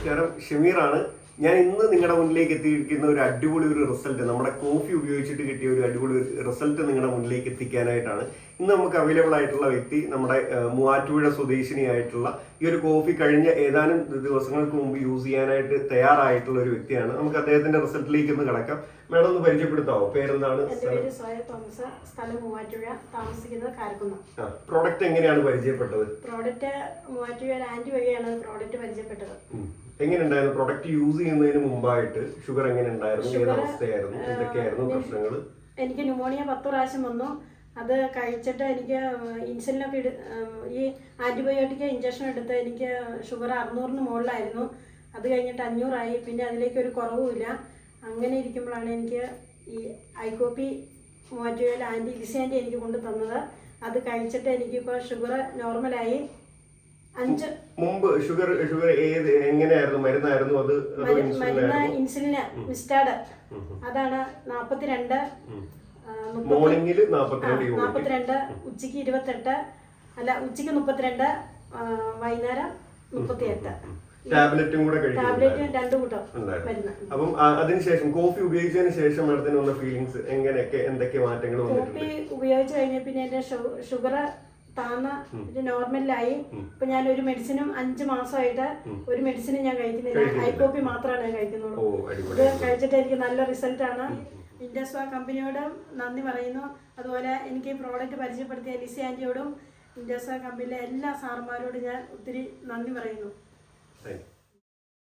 നമസ്കാരം, ഷമീറാണ്. ഞാൻ ഇന്ന് നിങ്ങളുടെ മുന്നിലേക്ക് എത്തിയിരിക്കുന്ന ഒരു അടിപൊളി റിസൾട്ട്, നമ്മുടെ കോഫി ഉപയോഗിച്ചിട്ട് കിട്ടിയ ഒരു അടിപൊളി റിസൾട്ട് നിങ്ങളുടെ മുന്നിലേക്ക് എത്തിക്കാനായിട്ടാണ്. ഇന്ന് നമുക്ക് അവൈലബിൾ ആയിട്ടുള്ള വ്യക്തി നമ്മുടെ മൂവാറ്റുപുഴ സ്വദേശിനിയായിട്ടുള്ള ഈ ഒരു കോഫി കഴിഞ്ഞ ഏതാനും ദിവസങ്ങൾക്ക് മുമ്പ് യൂസ് ചെയ്യാനായിട്ട് തയ്യാറായിട്ടുള്ള ഒരു വ്യക്തിയാണ്. നമുക്ക് അദ്ദേഹത്തിന്റെ റിസൾട്ടിലേക്ക് ഒന്ന് കിടക്കാം. മേഡം ഒന്ന് പരിചയപ്പെടുത്താവോ? പേരെന്താണ്? പ്രോഡക്റ്റ് എങ്ങനെയാണ് പരിചയപ്പെട്ടത്? പ്രോഡക്റ്റ് മൂവാറ്റുപുഴ ആന്റി വഴിയാണ് പ്രോഡക്റ്റ് പരിചയപ്പെട്ടത്. എങ്ങനെയുണ്ടായിരുന്നു പ്രോഡക്റ്റ് യൂസ് ചെയ്യുന്നതിന് മുമ്പായിട്ട്? ഷുഗർ എങ്ങനെ ഉണ്ടായിരുന്നു? ഏത് അവസ്ഥയായിരുന്നു? എന്തൊക്കെയായിരുന്നു പ്രശ്നങ്ങൾ? എനിക്ക് ന്യൂമോണിയ 10 പ്രാവശ്യം വന്നു. അത് കഴിച്ചിട്ട് എനിക്ക് ഇൻസുലിനൊക്കെ ഈ ആന്റിബയോട്ടിക് ഇഞ്ചക്ഷൻ എടുത്ത് എനിക്ക് ഷുഗർ 600-ന് മുകളിലായിരുന്നു. അത് കഴിഞ്ഞിട്ട് 500 പിന്നെ അതിലേക്ക് ഒരു കുറവുമില്ല. അങ്ങനെ ഇരിക്കുമ്പോഴാണ് എനിക്ക് ഈ ഐകോപ്പി മൂവാറ്റുപുഴയിൽ ലിസി ആന്റി എനിക്ക് കൊണ്ടു തന്നത്. അത് കഴിച്ചിട്ട് എനിക്കിപ്പോൾ ഷുഗർ നോർമലായി. 5 മുമ്പ് ഷുഗർ ഏത് എങ്ങനെയായിരുന്നു? മരുന്നായിരുന്നു അത്? മരുന്ന് ഇൻസുലിന് മിസ്റ്റാഡ്, അതാണ് 42, മോർണിംഗിൽ 42, ഉച്ചയ്ക്ക് 28, അല്ല ഉച്ചയ്ക്ക് 32, വൈകുന്നേരം 38. ടാബ്ലറ്റും കൂടെ ടാബ്ലറ്റ് 2 കൂട്ടം മരുന്ന്. അപ്പം അതിനുശേഷം കോഫി ഉപയോഗിച്ചതിന് ശേഷം മേഡത്തിന് വന്ന ഫീലിങ്സ് എന്തൊക്കെ മാറ്റങ്ങൾ വന്നിട്ടുണ്ട്? കോഫി ഉപയോഗിച്ച് കഴിഞ്ഞ പിന്നെ എന്റെ ഷുഗർ താന്ന നോർമലായി. ഇപ്പൊ ഞാൻ ഒരു മെഡിസിനും 5 മാസമായിട്ട് ഒരു മെഡിസിനും ഞാൻ കഴിക്കുന്നില്ല. ഐകോപ്പി മാത്രമാണ് ഞാൻ കഴിക്കുന്നുള്ളൂ. ഇത് കഴിച്ചിട്ട് എനിക്ക് നല്ല റിസൾട്ടാണ്. ഇൻഡസ്വാ കമ്പനിയോട് നന്ദി പറയുന്നു. അതുപോലെ എനിക്ക് ഈ പ്രോഡക്റ്റ് പരിചയപ്പെടുത്തിയ ലിസി ആന്റിയോടും ഇൻഡസ്വാ കമ്പനിയിലെ എല്ലാ സാറുമാരോടും ഞാൻ ഒത്തിരി നന്ദി പറയുന്നു.